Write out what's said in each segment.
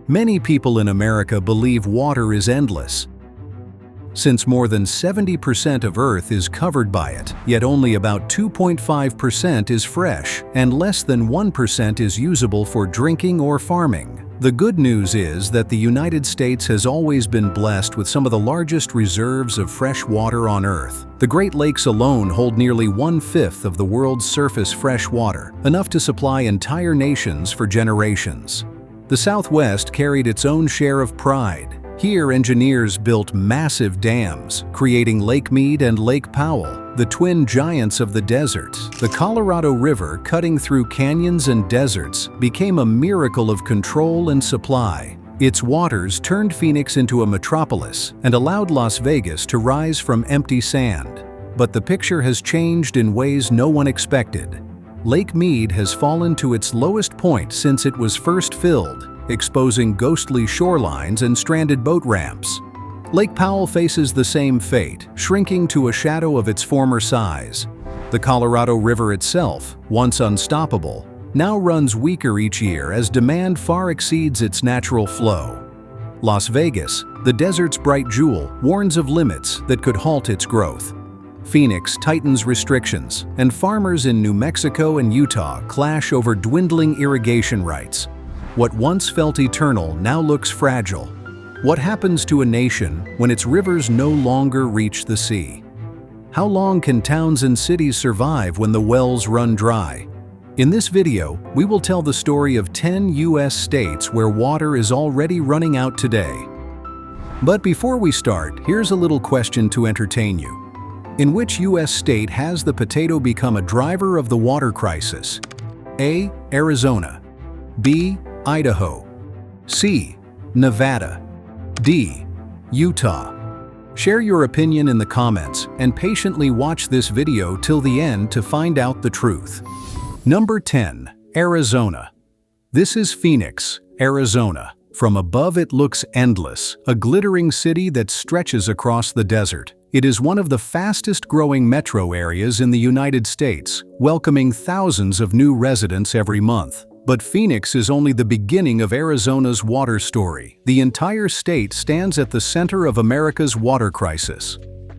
Many people in America believe water is endless. Since more than 70% of Earth is covered by it, yet only about 2.5% is fresh, and less than 1% is usable for drinking or farming. The good news is that the United States has always been blessed with some of the largest reserves of fresh water on Earth. The Great Lakes alone hold nearly 1/5 of the world's surface fresh water, enough to supply entire nations for generations. The Southwest carried its own share of pride. Here, engineers built massive dams, creating Lake Mead and Lake Powell, the twin giants of the desert. The Colorado River, cutting through canyons and deserts, became a miracle of control and supply. Its waters turned Phoenix into a metropolis and allowed Las Vegas to rise from empty sand. But the picture has changed in ways no one expected. Lake Mead has fallen to its lowest point since it was first filled, exposing ghostly shorelines and stranded boat ramps. Lake Powell faces the same fate, shrinking to a shadow of its former size. The Colorado River itself, once unstoppable, now runs weaker each year as demand far exceeds its natural flow. Las Vegas, the desert's bright jewel, warns of limits that could halt its growth. Phoenix tightens restrictions, and farmers in New Mexico and Utah clash over dwindling irrigation rights. What once felt eternal now looks fragile. What happens to a nation when its rivers no longer reach the sea? How long can towns and cities survive when the wells run dry? In this video, we will tell the story of 10 U.S. states where water is already running out today. But before we start, here's a little question to entertain you. In which U.S. state has the potato become a driver of the water crisis? A. Arizona. B. Idaho. C. Nevada. D. Utah. Share your opinion in the comments and patiently watch this video till the end to find out the truth. Number 10. Arizona. This is Phoenix, Arizona. From above it looks endless, a glittering city that stretches across the desert. It is one of the fastest-growing metro areas in the United States, welcoming thousands of new residents every month. But Phoenix is only the beginning of Arizona's water story. The entire state stands at the center of America's water crisis.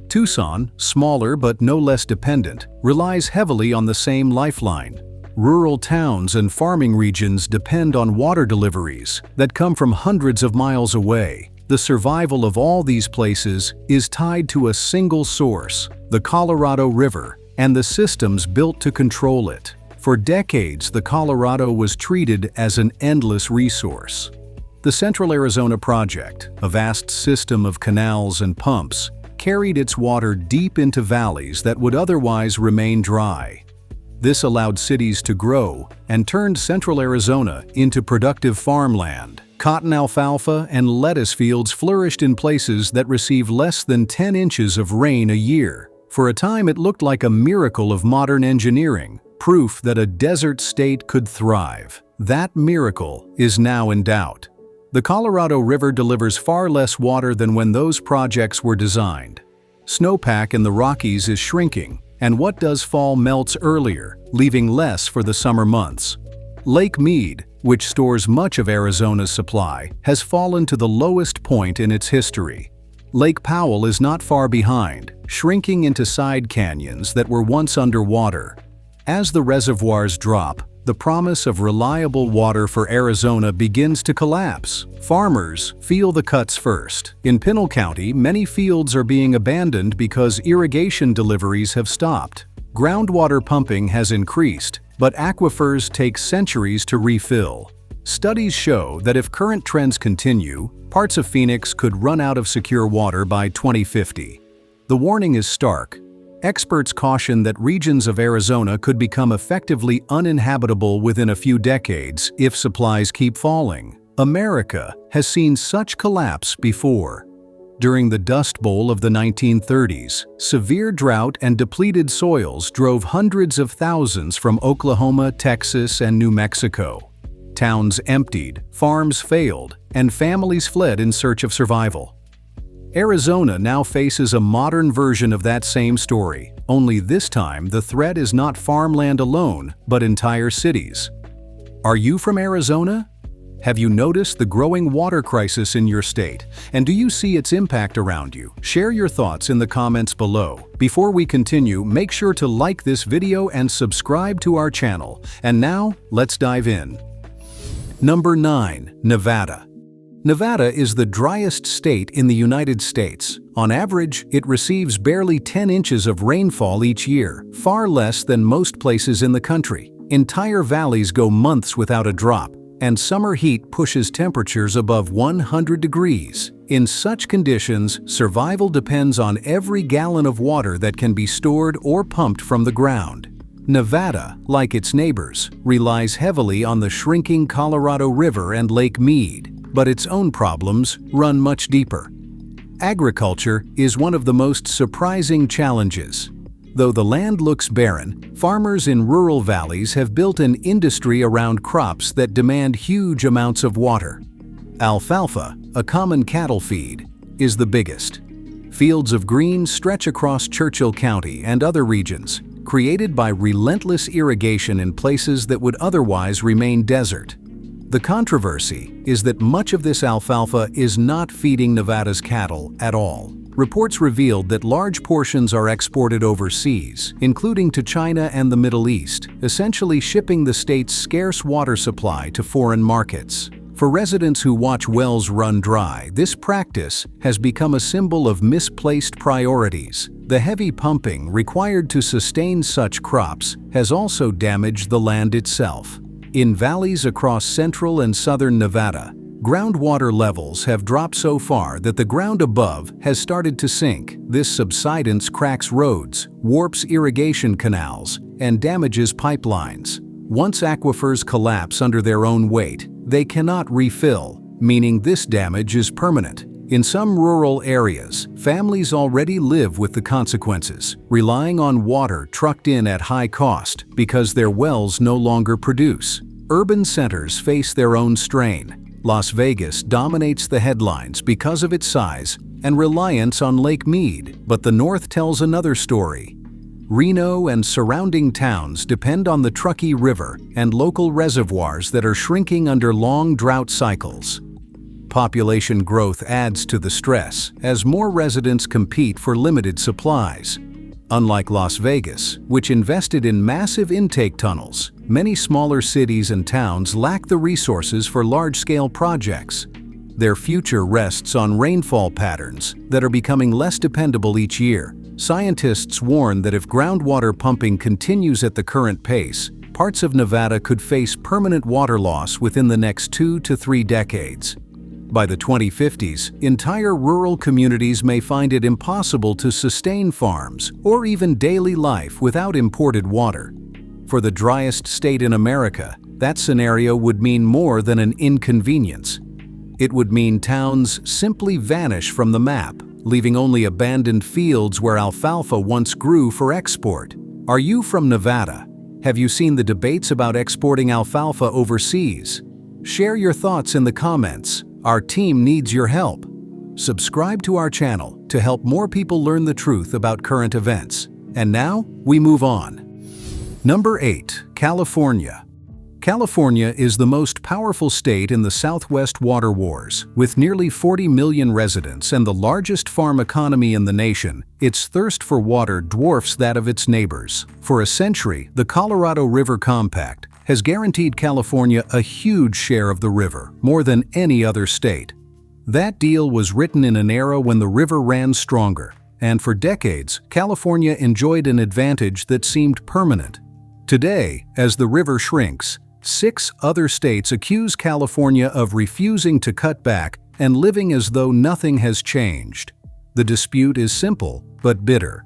Tucson, smaller but no less dependent, relies heavily on the same lifeline. Rural towns and farming regions depend on water deliveries that come from hundreds of miles away. The survival of all these places is tied to a single source, the Colorado River, and the systems built to control it. For decades, the Colorado was treated as an endless resource. The Central Arizona Project, a vast system of canals and pumps, carried its water deep into valleys that would otherwise remain dry. This allowed cities to grow and turned Central Arizona into productive farmland. Cotton, alfalfa, and lettuce fields flourished in places that received less than 10 inches of rain a year. For a time, it looked like a miracle of modern engineering, proof that a desert state could thrive. That miracle is now in doubt. The Colorado River delivers far less water than when those projects were designed. Snowpack in the Rockies is shrinking, and what does fall melts earlier, leaving less for the summer months. Lake Mead, which stores much of Arizona's supply, has fallen to the lowest point in its history. Lake Powell is not far behind, shrinking into side canyons that were once underwater. As the reservoirs drop, the promise of reliable water for Arizona begins to collapse. Farmers feel the cuts first. In Pinal County, many fields are being abandoned because irrigation deliveries have stopped. Groundwater pumping has increased, but aquifers take centuries to refill. Studies show that if current trends continue, parts of Phoenix could run out of secure water by 2050. The warning is stark. Experts caution that regions of Arizona could become effectively uninhabitable within a few decades if supplies keep falling. America has seen such collapse before. During the Dust Bowl of the 1930s, severe drought and depleted soils drove hundreds of thousands from Oklahoma, Texas, and New Mexico. Towns emptied, farms failed, and families fled in search of survival. Arizona now faces a modern version of that same story, only this time the threat is not farmland alone, but entire cities. Are you from Arizona? Have you noticed the growing water crisis in your state? And do you see its impact around you? Share your thoughts in the comments below. Before we continue, make sure to like this video and subscribe to our channel. And now, let's dive in. Number 9. Nevada. Nevada is the driest state in the United States. On average, it receives barely 10 inches of rainfall each year, far less than most places in the country. Entire valleys go months without a drop, and summer heat pushes temperatures above 100 degrees. In such conditions, survival depends on every gallon of water that can be stored or pumped from the ground. Nevada, like its neighbors, relies heavily on the shrinking Colorado River and Lake Mead, but its own problems run much deeper. Agriculture is one of the most surprising challenges. Though the land looks barren, farmers in rural valleys have built an industry around crops that demand huge amounts of water. Alfalfa, a common cattle feed, is the biggest. Fields of green stretch across Churchill County and other regions, created by relentless irrigation in places that would otherwise remain desert. The controversy is that much of this alfalfa is not feeding Nevada's cattle at all. Reports revealed that large portions are exported overseas, including to China and the Middle East, essentially shipping the state's scarce water supply to foreign markets. For residents who watch wells run dry, this practice has become a symbol of misplaced priorities. The heavy pumping required to sustain such crops has also damaged the land itself. In valleys across central and southern Nevada, groundwater levels have dropped so far that the ground above has started to sink. This subsidence cracks roads, warps irrigation canals, and damages pipelines. Once aquifers collapse under their own weight, they cannot refill, meaning this damage is permanent. In some rural areas, families already live with the consequences, relying on water trucked in at high cost because their wells no longer produce. Urban centers face their own strain. Las Vegas dominates the headlines because of its size and reliance on Lake Mead, but the North tells another story. Reno and surrounding towns depend on the Truckee River and local reservoirs that are shrinking under long drought cycles. Population growth adds to the stress as more residents compete for limited supplies. Unlike Las Vegas, which invested in massive intake tunnels, many smaller cities and towns lack the resources for large-scale projects. Their future rests on rainfall patterns that are becoming less dependable each year. Scientists warn that if groundwater pumping continues at the current pace, parts of Nevada could face permanent water loss within the next 2 to 3 decades. By the 2050s, entire rural communities may find it impossible to sustain farms or even daily life without imported water. For the driest state in America, that scenario would mean more than an inconvenience. It would mean towns simply vanish from the map, leaving only abandoned fields where alfalfa once grew for export. Are you from Nevada? Have you seen the debates about exporting alfalfa overseas? Share your thoughts in the comments. Our team needs your help. Subscribe to our channel to help more people learn the truth about current events. And now, we move on. Number 8. California. California is the most powerful state in the Southwest water wars. With nearly 40 million residents and the largest farm economy in the nation, its thirst for water dwarfs that of its neighbors. For a century, the Colorado River Compact has guaranteed California a huge share of the river, more than any other state. That deal was written in an era when the river ran stronger, and for decades, California enjoyed an advantage that seemed permanent. Today, as the river shrinks, 6 other states accuse California of refusing to cut back and living as though nothing has changed. The dispute is simple, but bitter.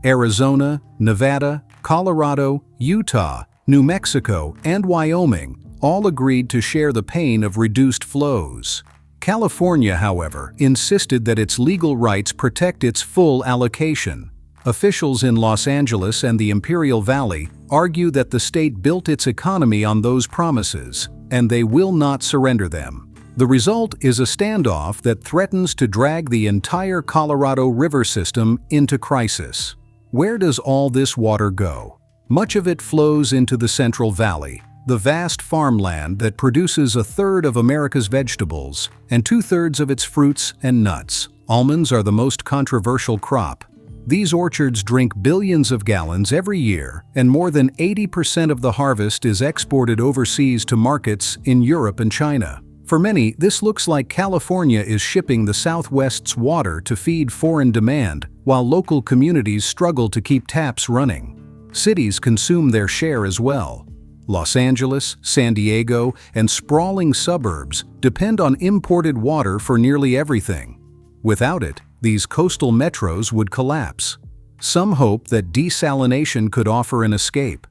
Arizona, Nevada, Colorado, Utah, New Mexico, and Wyoming all agreed to share the pain of reduced flows. California, however, insisted that its legal rights protect its full allocation. Officials in Los Angeles and the Imperial Valley argue that the state built its economy on those promises, and they will not surrender them. The result is a standoff that threatens to drag the entire Colorado River system into crisis. Where does all this water go? Much of it flows into the Central Valley, the vast farmland that produces a third of America's vegetables and two-thirds of its fruits and nuts. Almonds are the most controversial crop. These orchards drink billions of gallons every year, and more than 80% of the harvest is exported overseas to markets in Europe and China. For many, this looks like California is shipping the Southwest's water to feed foreign demand, while local communities struggle to keep taps running. Cities consume their share as well. Los Angeles, San Diego, and sprawling suburbs depend on imported water for nearly everything. Without it, these coastal metros would collapse. Some hope that desalination could offer an escape.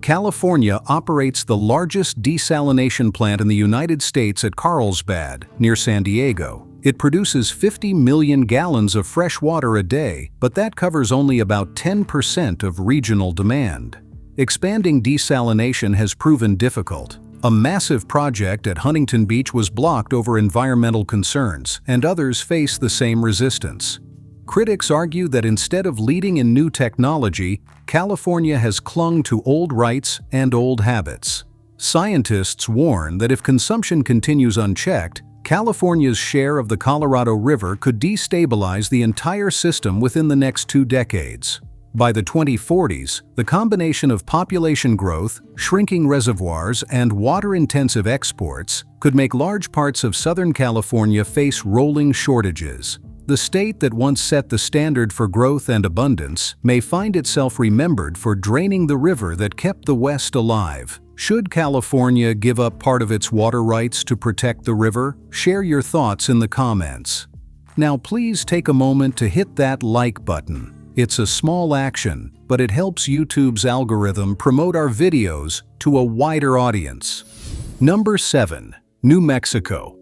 California operates the largest desalination plant in the United States at Carlsbad, near San Diego. It produces 50 million gallons of fresh water a day, but that covers only about 10% of regional demand. Expanding desalination has proven difficult. A massive project at Huntington Beach was blocked over environmental concerns, and others face the same resistance. Critics argue that instead of leading in new technology, California has clung to old rights and old habits. Scientists warn that if consumption continues unchecked, California's share of the Colorado River could destabilize the entire system within the next 2 decades. By the 2040s, the combination of population growth, shrinking reservoirs, and water-intensive exports could make large parts of Southern California face rolling shortages. The state that once set the standard for growth and abundance may find itself remembered for draining the river that kept the West alive. Should California give up part of its water rights to protect the river? Share your thoughts in the comments. Now please take a moment to hit that like button. It's a small action, but it helps YouTube's algorithm promote our videos to a wider audience. Number 7. New Mexico.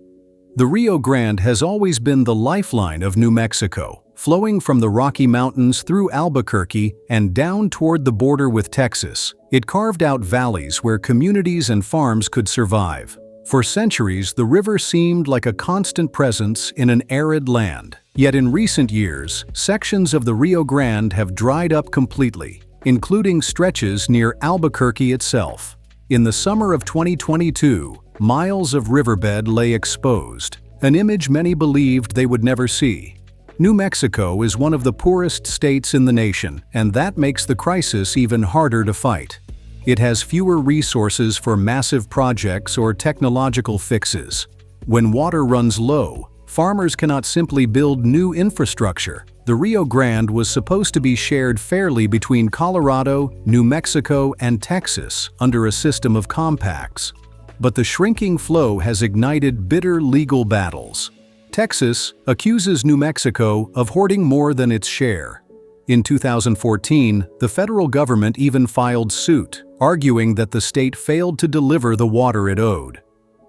The Rio Grande has always been the lifeline of New Mexico, flowing from the Rocky Mountains through Albuquerque and down toward the border with Texas. It carved out valleys where communities and farms could survive. For centuries, the river seemed like a constant presence in an arid land. Yet in recent years, sections of the Rio Grande have dried up completely, including stretches near Albuquerque itself. In the summer of 2022, miles of riverbed lay exposed, an image many believed they would never see. New Mexico is one of the poorest states in the nation, and that makes the crisis even harder to fight. It has fewer resources for massive projects or technological fixes. When water runs low, farmers cannot simply build new infrastructure. The Rio Grande was supposed to be shared fairly between Colorado, New Mexico, and Texas under a system of compacts. But the shrinking flow has ignited bitter legal battles. Texas accuses New Mexico of hoarding more than its share. In 2014, the federal government even filed suit, arguing that the state failed to deliver the water it owed.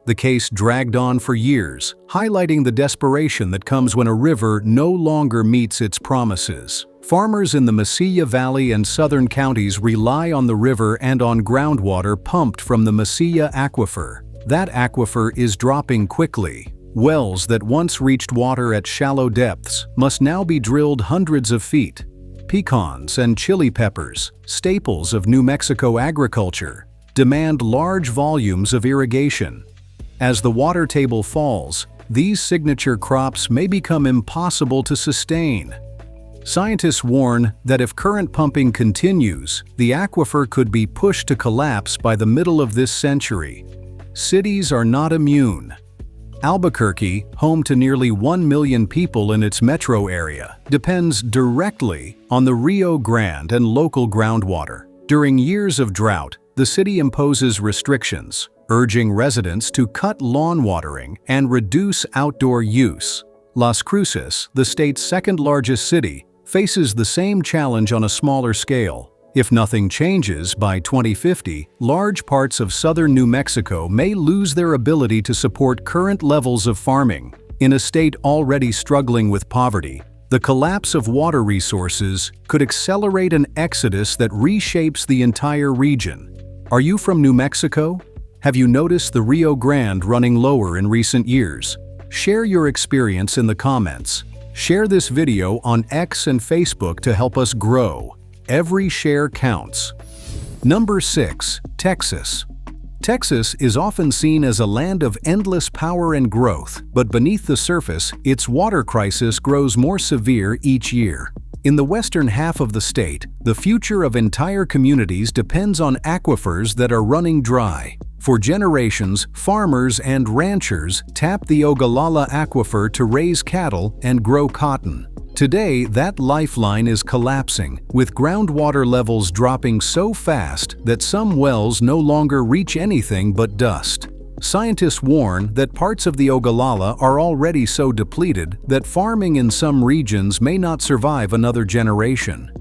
The case dragged on for years, highlighting the desperation that comes when a river no longer meets its promises. Farmers in the Mesilla Valley and southern counties rely on the river and on groundwater pumped from the Mesilla Aquifer. That aquifer is dropping quickly. Wells that once reached water at shallow depths must now be drilled hundreds of feet. Pecans and chili peppers, staples of New Mexico agriculture, demand large volumes of irrigation. As the water table falls, these signature crops may become impossible to sustain. Scientists warn that if current pumping continues, the aquifer could be pushed to collapse by the middle of this century. Cities are not immune. Albuquerque, home to nearly 1 million people in its metro area, depends directly on the Rio Grande and local groundwater. During years of drought, the city imposes restrictions, urging residents to cut lawn watering and reduce outdoor use. Las Cruces, the state's second-largest city, faces the same challenge on a smaller scale. If nothing changes by 2050, large parts of southern New Mexico may lose their ability to support current levels of farming. In a state already struggling with poverty, the collapse of water resources could accelerate an exodus that reshapes the entire region. Are you from New Mexico? Have you noticed the Rio Grande running lower in recent years? Share your experience in the comments. Share this video on X and Facebook to help us grow. Every share counts. Number 6. Texas. Texas is often seen as a land of endless power and growth, but beneath the surface, its water crisis grows more severe each year. In the western half of the state, the future of entire communities depends on aquifers that are running dry. For generations, farmers and ranchers tapped the Ogallala Aquifer to raise cattle and grow cotton. Today, that lifeline is collapsing, with groundwater levels dropping so fast that some wells no longer reach anything but dust. Scientists warn that parts of the Ogallala are already so depleted that farming in some regions may not survive another generation.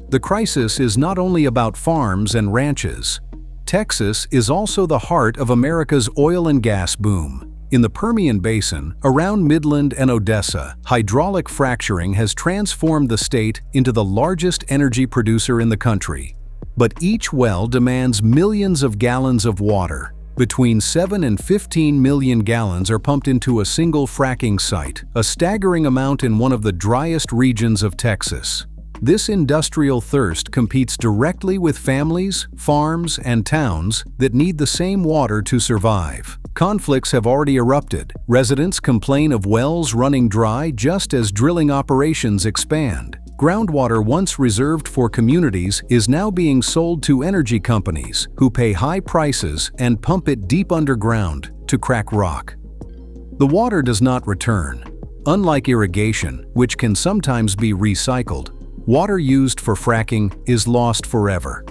The crisis is not only about farms and ranches. Texas is also the heart of America's oil and gas boom. In the Permian Basin, around Midland and Odessa, hydraulic fracturing has transformed the state into the largest energy producer in the country. But each well demands millions of gallons of water. Between 7 and 15 million gallons are pumped into a single fracking site, a staggering amount in one of the driest regions of Texas. This industrial thirst competes directly with families, farms, and towns that need the same water to survive. Conflicts have already erupted. Residents complain of wells running dry just as drilling operations expand. Groundwater once reserved for communities is now being sold to energy companies who pay high prices and pump it deep underground to crack rock. The water does not return. Unlike irrigation, which can sometimes be recycled, water used for fracking is lost forever.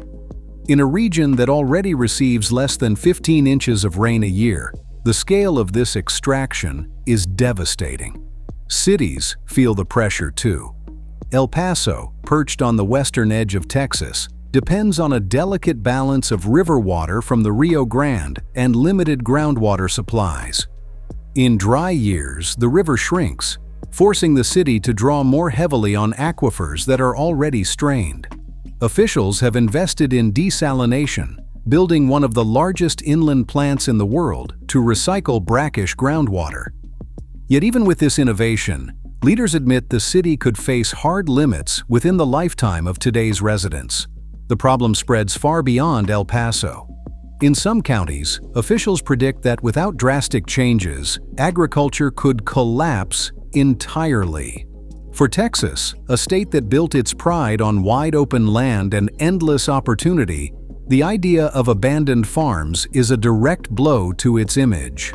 In a region that already receives less than 15 inches of rain a year, the scale of this extraction is devastating. Cities feel the pressure too. El Paso, perched on the western edge of Texas, depends on a delicate balance of river water from the Rio Grande and limited groundwater supplies. In dry years, the river shrinks, forcing the city to draw more heavily on aquifers that are already strained. Officials have invested in desalination, building one of the largest inland plants in the world to recycle brackish groundwater. Yet even with this innovation, leaders admit the city could face hard limits within the lifetime of today's residents. The problem spreads far beyond El Paso. In some counties, officials predict that without drastic changes, agriculture could collapse entirely. For Texas, a state that built its pride on wide-open land and endless opportunity, the idea of abandoned farms is a direct blow to its image.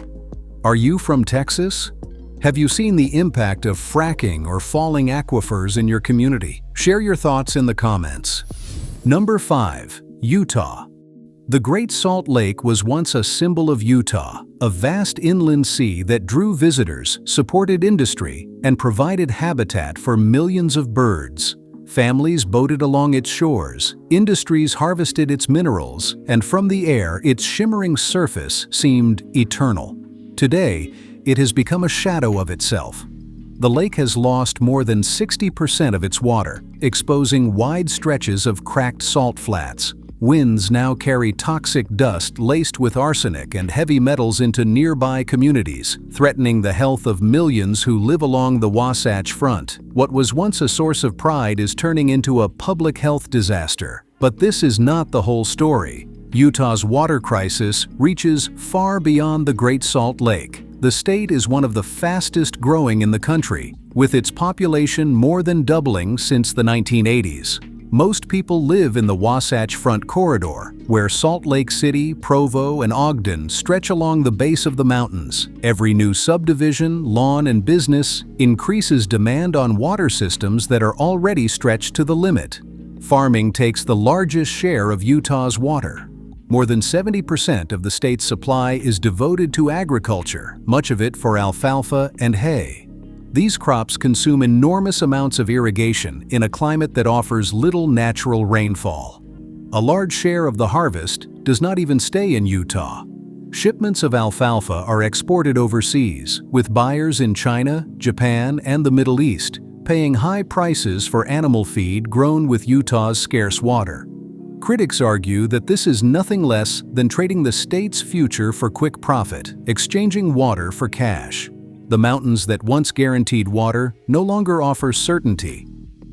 Are you from Texas? Have you seen the impact of fracking or falling aquifers in your community? Share your thoughts in the comments. Number 5. Utah. The Great Salt Lake was once a symbol of Utah, a vast inland sea that drew visitors, supported industry, and provided habitat for millions of birds. Families boated along its shores, industries harvested its minerals, and from the air, its shimmering surface seemed eternal. Today, it has become a shadow of itself. The lake has lost more than 60% of its water, exposing wide stretches of cracked salt flats. Winds now carry toxic dust laced with arsenic and heavy metals into nearby communities, threatening the health of millions who live along the Wasatch Front. What was once a source of pride is turning into a public health disaster. But this is not the whole story. Utah's water crisis reaches far beyond the Great Salt Lake. The state is one of the fastest growing in the country, with its population more than doubling since the 1980s. Most people live in the Wasatch Front corridor, where Salt Lake City, Provo, and Ogden stretch along the base of the mountains. Every new subdivision, lawn, and business increases demand on water systems that are already stretched to the limit. Farming takes the largest share of Utah's water. More than 70% of the state's supply is devoted to agriculture, much of it for alfalfa and hay. These crops consume enormous amounts of irrigation in a climate that offers little natural rainfall. A large share of the harvest does not even stay in Utah. Shipments of alfalfa are exported overseas, with buyers in China, Japan, and the Middle East paying high prices for animal feed grown with Utah's scarce water. Critics argue that this is nothing less than trading the state's future for quick profit, exchanging water for cash. The mountains that once guaranteed water no longer offer certainty.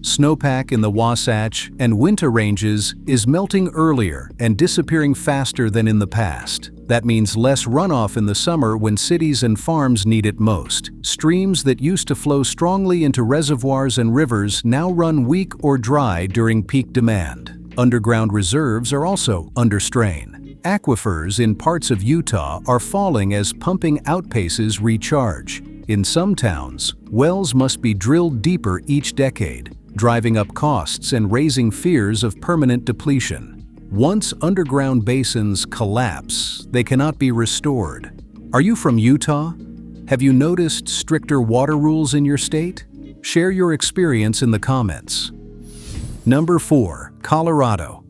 Snowpack in the Wasatch and winter ranges is melting earlier and disappearing faster than in the past. That means less runoff in the summer when cities and farms need it most. Streams that used to flow strongly into reservoirs and rivers now run weak or dry during peak demand. Underground reserves are also under strain. Aquifers in parts of Utah are falling as pumping outpaces recharge. In some towns, wells must be drilled deeper each decade, driving up costs and raising fears of permanent depletion. Once underground basins collapse, they cannot be restored. Are you from Utah? Have you noticed stricter water rules in your state? Share your experience in the comments. Number 4. Colorado.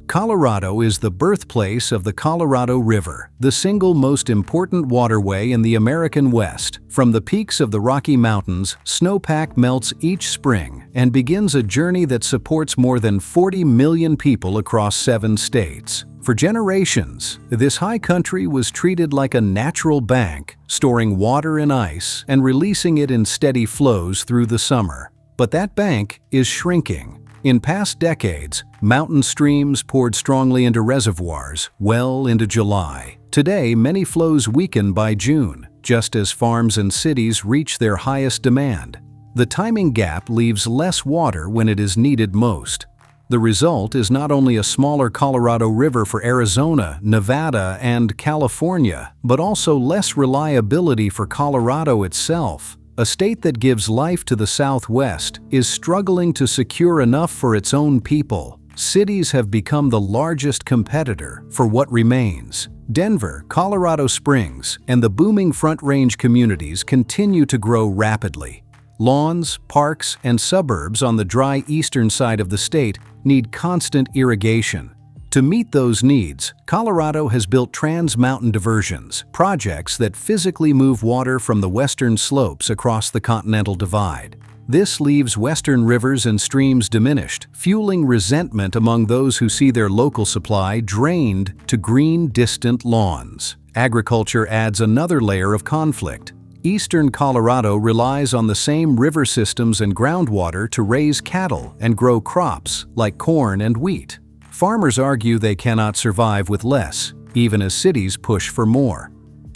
Colorado is the birthplace of the Colorado River, the single most important waterway in the American West. From the peaks of the Rocky Mountains, snowpack melts each spring and begins a journey that supports more than 40 million people across 7 states. For generations, this high country was treated like a natural bank, storing water and ice and releasing it in steady flows through the summer. But that bank is shrinking. In past decades, mountain streams poured strongly into reservoirs well into July. Today, many flows weaken by June, just as farms and cities reach their highest demand. The timing gap leaves less water when it is needed most. The result is not only a smaller Colorado River for Arizona, Nevada, and California, but also less reliability for Colorado itself. A state that gives life to the Southwest is struggling to secure enough for its own people. Cities have become the largest competitor for what remains. Denver, Colorado Springs, and the booming Front Range communities continue to grow rapidly. Lawns, parks, and suburbs on the dry eastern side of the state need constant irrigation. To meet those needs, Colorado has built trans-mountain diversions, projects that physically move water from the western slopes across the Continental Divide. This leaves western rivers and streams diminished, fueling resentment among those who see their local supply drained to green, distant lawns. Agriculture adds another layer of conflict. Eastern Colorado relies on the same river systems and groundwater to raise cattle and grow crops like corn and wheat. Farmers argue they cannot survive with less, even as cities push for more.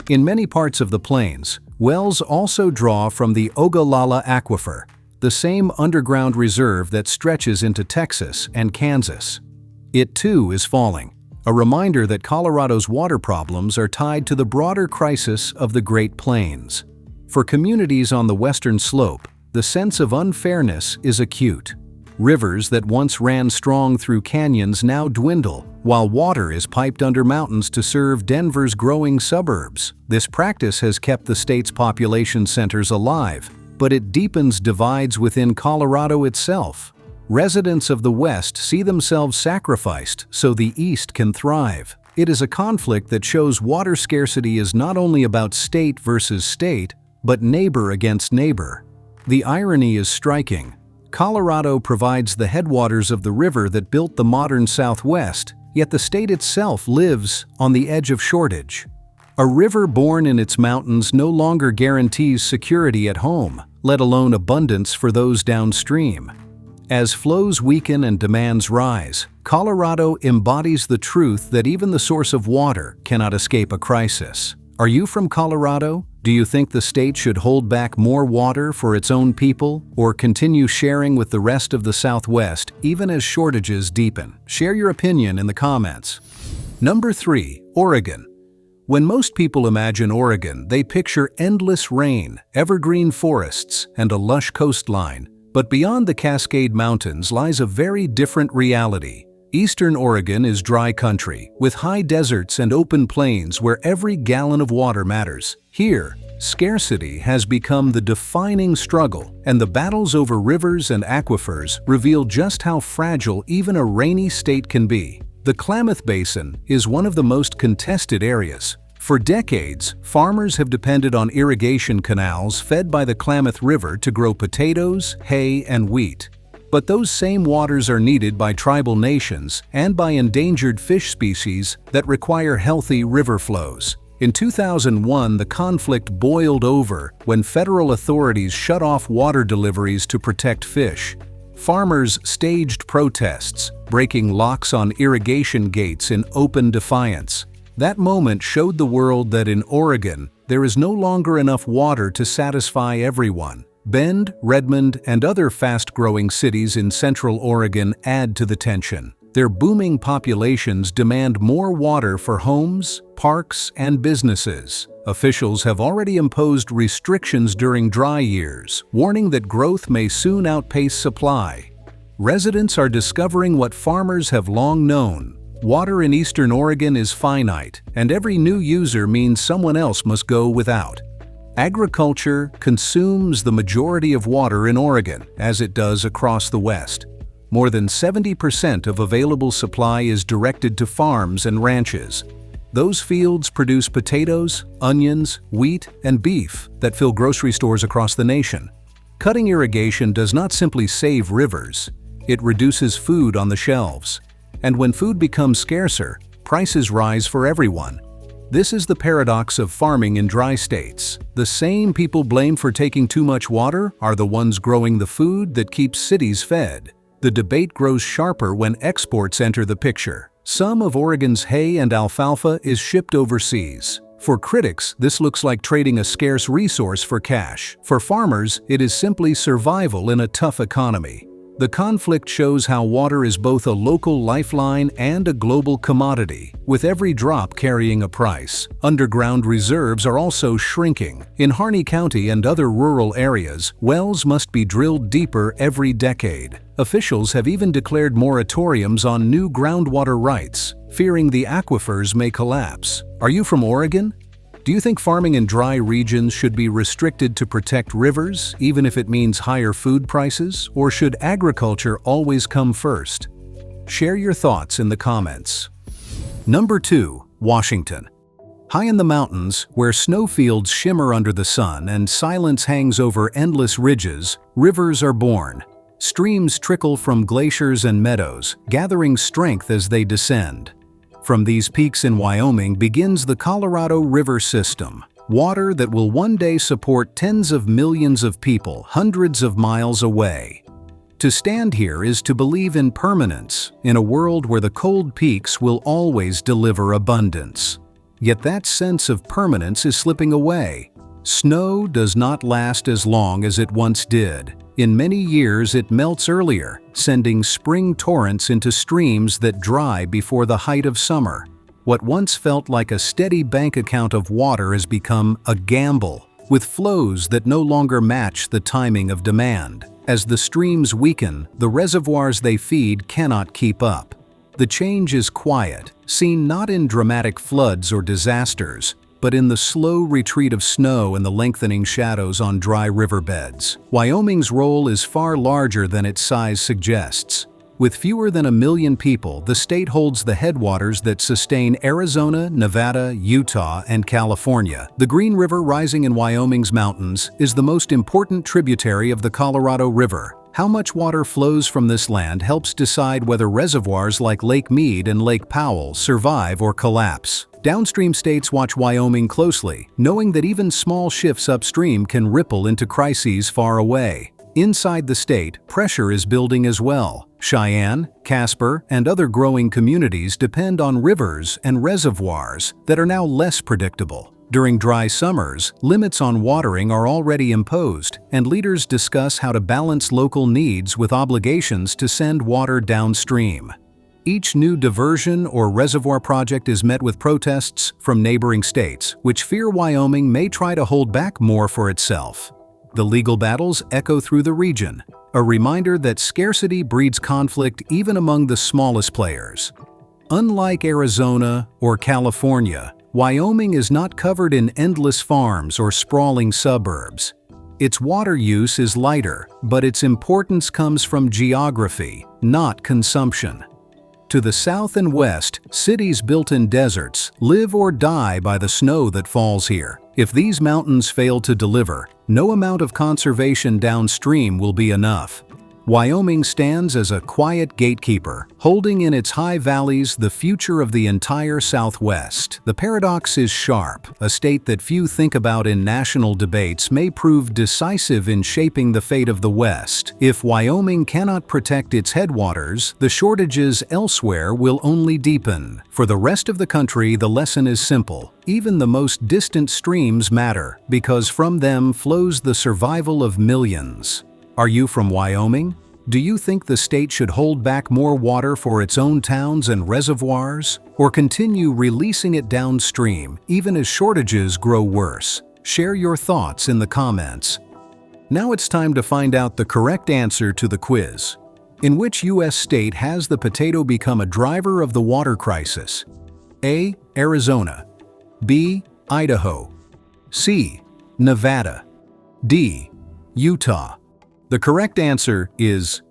In many parts of the plains, wells also draw from the Ogallala Aquifer, the same underground reserve that stretches into Texas and Kansas. It too is falling, a reminder that Colorado's water problems are tied to the broader crisis of the Great Plains. For communities on the western slope, the sense of unfairness is acute. Rivers that once ran strong through canyons now dwindle, while water is piped under mountains to serve Denver's growing suburbs. This practice has kept the state's population centers alive, but it deepens divides within Colorado itself. Residents of the West see themselves sacrificed so the East can thrive. It is a conflict that shows water scarcity is not only about state versus state, but neighbor against neighbor. The irony is striking. Colorado provides the headwaters of the river that built the modern Southwest, yet the state itself lives on the edge of shortage. A river born in its mountains no longer guarantees security at home, let alone abundance for those downstream. As flows weaken and demands rise, Colorado embodies the truth that even the source of water cannot escape a crisis. Are you from Colorado? Do you think the state should hold back more water for its own people or continue sharing with the rest of the Southwest even as shortages deepen? Share your opinion in the comments. Number 3. Oregon. When most people imagine Oregon, they picture endless rain, evergreen forests, and a lush coastline. But beyond the Cascade Mountains lies a very different reality. Eastern Oregon is dry country, with high deserts and open plains where every gallon of water matters. Here, scarcity has become the defining struggle, and the battles over rivers and aquifers reveal just how fragile even a rainy state can be. The Klamath Basin is one of the most contested areas. For decades, farmers have depended on irrigation canals fed by the Klamath River to grow potatoes, hay, and wheat. But those same waters are needed by tribal nations and by endangered fish species that require healthy river flows. In 2001, the conflict boiled over when federal authorities shut off water deliveries to protect fish. Farmers staged protests, breaking locks on irrigation gates in open defiance. That moment showed the world that in Oregon, there is no longer enough water to satisfy everyone. Bend, Redmond, and other fast-growing cities in central Oregon add to the tension. Their booming populations demand more water for homes, parks, and businesses. Officials have already imposed restrictions during dry years, warning that growth may soon outpace supply. Residents are discovering what farmers have long known. Water in eastern Oregon is finite, and every new user means someone else must go without. Agriculture consumes the majority of water in Oregon, as it does across the West. More than 70% of available supply is directed to farms and ranches. Those fields produce potatoes, onions, wheat, and beef that fill grocery stores across the nation. Cutting irrigation does not simply save rivers, it reduces food on the shelves. And when food becomes scarcer, prices rise for everyone. This is the paradox of farming in dry states. The same people blamed for taking too much water are the ones growing the food that keeps cities fed. The debate grows sharper when exports enter the picture. Some of Oregon's hay and alfalfa is shipped overseas. For critics, this looks like trading a scarce resource for cash. For farmers, it is simply survival in a tough economy. The conflict shows how water is both a local lifeline and a global commodity, with every drop carrying a price. Underground reserves are also shrinking. In Harney County and other rural areas, wells must be drilled deeper every decade. Officials have even declared moratoriums on new groundwater rights, fearing the aquifers may collapse. Are you from Oregon? Do you think farming in dry regions should be restricted to protect rivers, even if it means higher food prices, or should agriculture always come first? Share your thoughts in the comments. Number 2. Washington. High in the mountains, where snowfields shimmer under the sun and silence hangs over endless ridges, rivers are born. Streams trickle from glaciers and meadows, gathering strength as they descend. From these peaks in Wyoming begins the Colorado River system, water that will one day support tens of millions of people hundreds of miles away. To stand here is to believe in permanence, in a world where the cold peaks will always deliver abundance. Yet that sense of permanence is slipping away. Snow does not last as long as it once did. In many years, it melts earlier, sending spring torrents into streams that dry before the height of summer. What once felt like a steady bank account of water has become a gamble, with flows that no longer match the timing of demand. As the streams weaken, the reservoirs they feed cannot keep up. The change is quiet, seen not in dramatic floods or disasters, but in the slow retreat of snow and the lengthening shadows on dry riverbeds. Wyoming's role is far larger than its size suggests. With fewer than 1 million people, the state holds the headwaters that sustain Arizona, Nevada, Utah, and California. The Green River rising in Wyoming's mountains is the most important tributary of the Colorado River. How much water flows from this land helps decide whether reservoirs like Lake Mead and Lake Powell survive or collapse. Downstream states watch Wyoming closely, knowing that even small shifts upstream can ripple into crises far away. Inside the state, pressure is building as well. Cheyenne, Casper, and other growing communities depend on rivers and reservoirs that are now less predictable. During dry summers, limits on watering are already imposed, and leaders discuss how to balance local needs with obligations to send water downstream. Each new diversion or reservoir project is met with protests from neighboring states, which fear Wyoming may try to hold back more for itself. The legal battles echo through the region, a reminder that scarcity breeds conflict even among the smallest players. Unlike Arizona or California, Wyoming is not covered in endless farms or sprawling suburbs. Its water use is lighter, but its importance comes from geography, not consumption. To the south and west, cities built in deserts live or die by the snow that falls here. If these mountains fail to deliver, no amount of conservation downstream will be enough. Wyoming stands as a quiet gatekeeper, holding in its high valleys the future of the entire Southwest. The paradox is sharp. A state that few think about in national debates may prove decisive in shaping the fate of the West. If Wyoming cannot protect its headwaters, the shortages elsewhere will only deepen. For the rest of the country, the lesson is simple. Even the most distant streams matter, because from them flows the survival of millions. Are you from Wyoming? Do you think the state should hold back more water for its own towns and reservoirs, or continue releasing it downstream, even as shortages grow worse? Share your thoughts in the comments. Now it's time to find out the correct answer to the quiz. In which U.S. state has the potato become a driver of the water crisis? A. Arizona. B. Idaho. C. Nevada. D. Utah. The correct answer is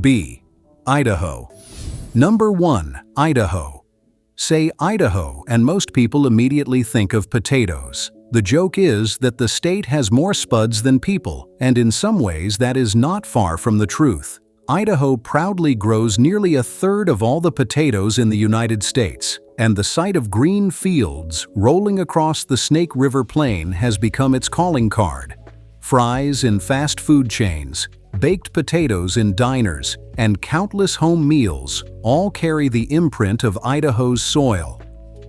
B. Idaho. Number 1. Idaho. Say Idaho and most people immediately think of potatoes. The joke is that the state has more spuds than people, and in some ways that is not far from the truth. Idaho proudly grows nearly a third of all the potatoes in the United States, and the sight of green fields rolling across the Snake River Plain has become its calling card. Fries in fast food chains, baked potatoes in diners, and countless home meals all carry the imprint of Idaho's soil.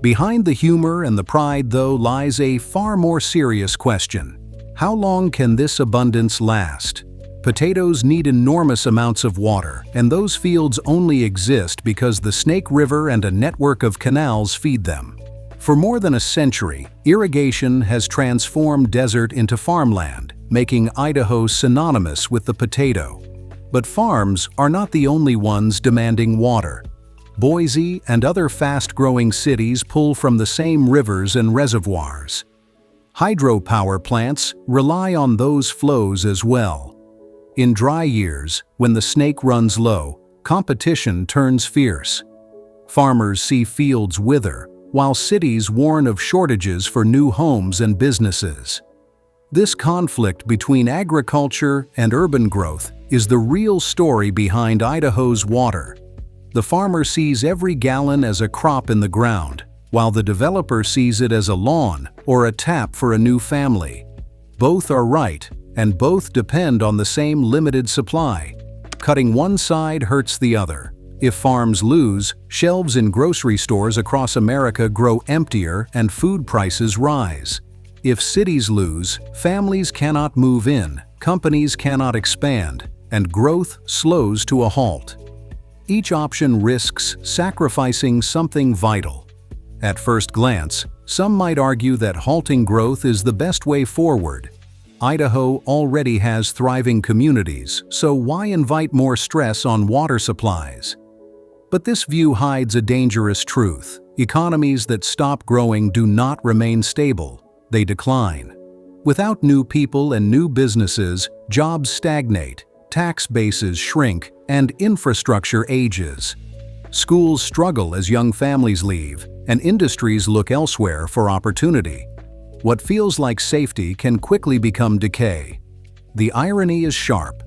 Behind the humor and the pride, though, lies a far more serious question. How long can this abundance last? Potatoes need enormous amounts of water, and those fields only exist because the Snake River and a network of canals feed them. For more than a century, irrigation has transformed desert into farmland, making Idaho synonymous with the potato. But farms are not the only ones demanding water. Boise and other fast-growing cities pull from the same rivers and reservoirs. Hydropower plants rely on those flows as well. In dry years, when the Snake runs low, competition turns fierce. Farmers see fields wither, while cities warn of shortages for new homes and businesses. This conflict between agriculture and urban growth is the real story behind Idaho's water. The farmer sees every gallon as a crop in the ground, while the developer sees it as a lawn or a tap for a new family. Both are right, and both depend on the same limited supply. Cutting one side hurts the other. If farms lose, shelves in grocery stores across America grow emptier and food prices rise. If cities lose, families cannot move in, companies cannot expand, and growth slows to a halt. Each option risks sacrificing something vital. At first glance, some might argue that halting growth is the best way forward. Idaho already has thriving communities, so why invite more stress on water supplies? But this view hides a dangerous truth. Economies that stop growing do not remain stable, they decline. Without new people and new businesses, jobs stagnate, tax bases shrink, and infrastructure ages. Schools struggle as young families leave, and industries look elsewhere for opportunity. What feels like safety can quickly become decay. The irony is sharp.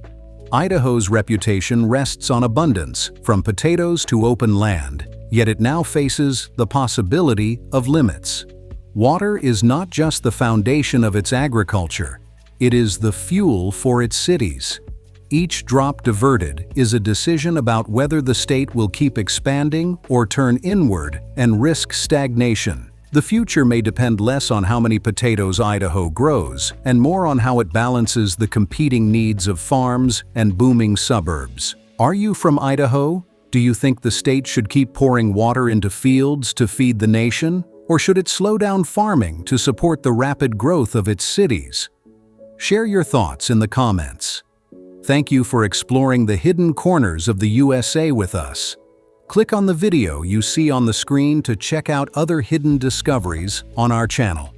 Idaho's reputation rests on abundance, from potatoes to open land, yet it now faces the possibility of limits. Water is not just the foundation of its agriculture, it is the fuel for its cities. Each drop diverted is a decision about whether the state will keep expanding or turn inward and risk stagnation. The future may depend less on how many potatoes Idaho grows and more on how it balances the competing needs of farms and booming suburbs. Are you from Idaho? Do you think the state should keep pouring water into fields to feed the nation? Or should it slow down farming to support the rapid growth of its cities? Share your thoughts in the comments. Thank you for exploring the hidden corners of the USA with us. Click on the video you see on the screen to check out other hidden discoveries on our channel.